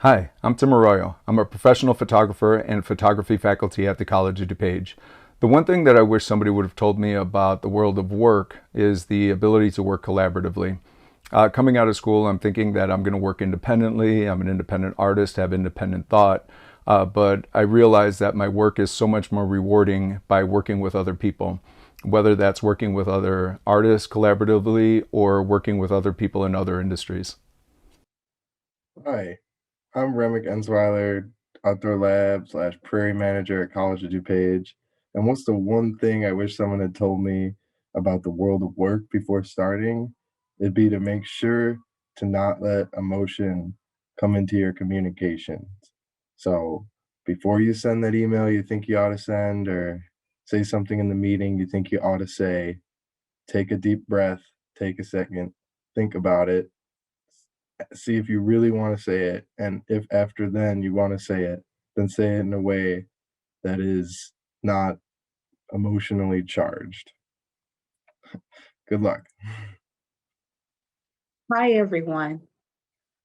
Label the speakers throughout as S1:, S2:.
S1: Hi, I'm Tim Arroyo. I'm a professional photographer and photography faculty at the College of DuPage. The one thing that I wish somebody would have told me about the world of work is the ability to work collaboratively. Coming out of school, I'm thinking that I'm going to work independently. I'm an independent artist, have independent thought. But I realize that my work is so much more rewarding by working with other people, whether that's working with other artists collaboratively or working with other people in other industries.
S2: Hi, I'm Remick Ensweiler, outdoor lab slash prairie manager at College of DuPage. And what's the one thing I wish someone had told me about the world of work before starting? It'd be to make sure to not let emotion come into your communications. So before you send that email you think you ought to send, or say something in the meeting you think you ought to say, take a deep breath, take a second, think about it, see if you really want to say it, and if after then you want to say it, then say it in a way that is not emotionally charged. Good luck.
S3: Hi, everyone.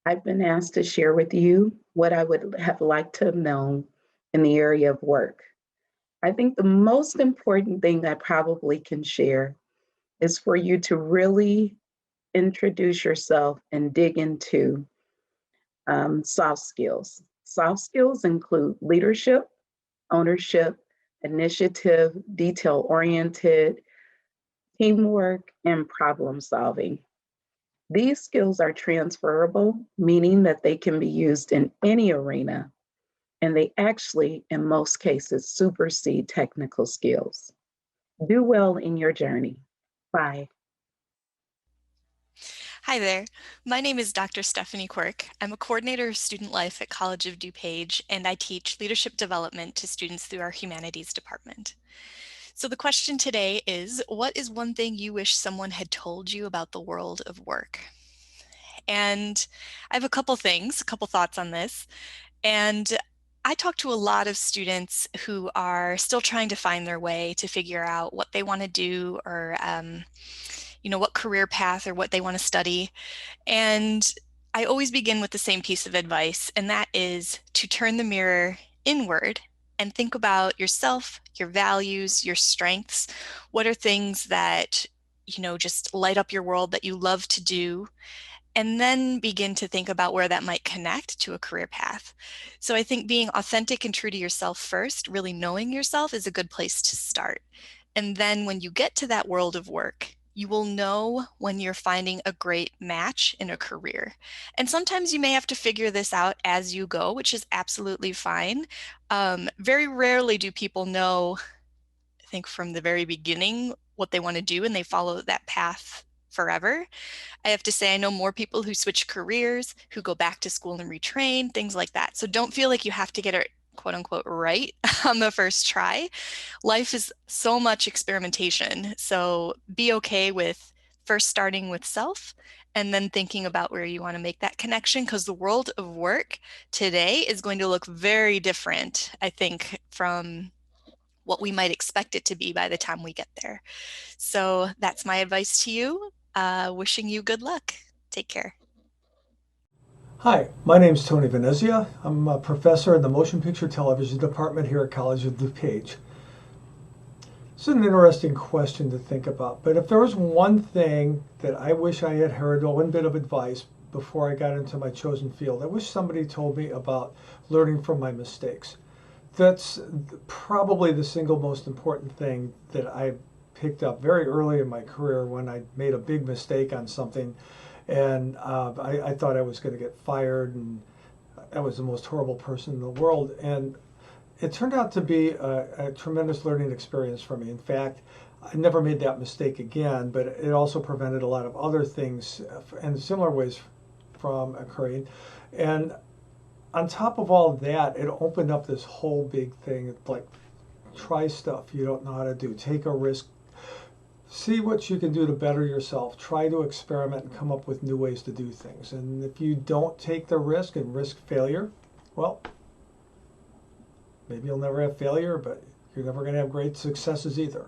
S3: I've been asked to share with you what I would have liked to have known in the area of work. I think the most important thing I probably can share is for you to really introduce yourself and dig into soft skills. Soft skills include leadership, ownership, initiative, detail oriented, teamwork, and problem solving. These skills are transferable, meaning that they can be used in any arena, and they actually, in most cases, supersede technical skills. Do well in your journey. Bye.
S4: Hi there. My name is Dr. Stephanie Quirk. I'm a coordinator of student life at College of DuPage, and I teach leadership development to students through our humanities department. So the question today is, what is one thing you wish someone had told you about the world of work? And I have a couple things, a couple thoughts on this. And I talk to a lot of students who are still trying to find their way to figure out what they want to do or, what career path or what they want to study. And I always begin with the same piece of advice, and that is to turn the mirror inward and think about yourself, your values, your strengths. What are things that, just light up your world that you love to do? And then begin to think about where that might connect to a career path. So I think being authentic and true to yourself first, really knowing yourself, is a good place to start. And then when you get to that world of work, you will know when you're finding a great match in a career. And sometimes you may have to figure this out as you go, which is absolutely fine. Very rarely do people know, I think, from the very beginning what they want to do and they follow that path forever. I have to say, I know more people who switch careers, who go back to school and retrain, things like that. So don't feel like you have to get it quote unquote right on the first try. Life is so much experimentation. So be okay with first starting with self and then thinking about where you want to make that connection, because the world of work today is going to look very different, I think, from what we might expect it to be by the time we get there. So that's my advice to you. Wishing you good luck. Take care.
S5: Hi, my name is Tony Venezia. I'm a professor in the Motion Picture Television Department here at College of DuPage. It's an interesting question to think about, but if there was one thing that I wish I had heard, or one bit of advice before I got into my chosen field, I wish somebody told me about learning from my mistakes. That's probably the single most important thing that I picked up very early in my career when I made a big mistake on something, and I thought I was going to get fired, and I was the most horrible person in the world. And it turned out to be a tremendous learning experience for me. In fact, I never made that mistake again, but it also prevented a lot of other things in similar ways from occurring. And on top of all that, it opened up this whole big thing. It's like, try stuff you don't know how to do, take a risk, see what you can do to better yourself, try to experiment and come up with new ways to do things. And if you don't take the risk and risk failure, well, maybe you'll never have failure, but you're never going to have great successes either.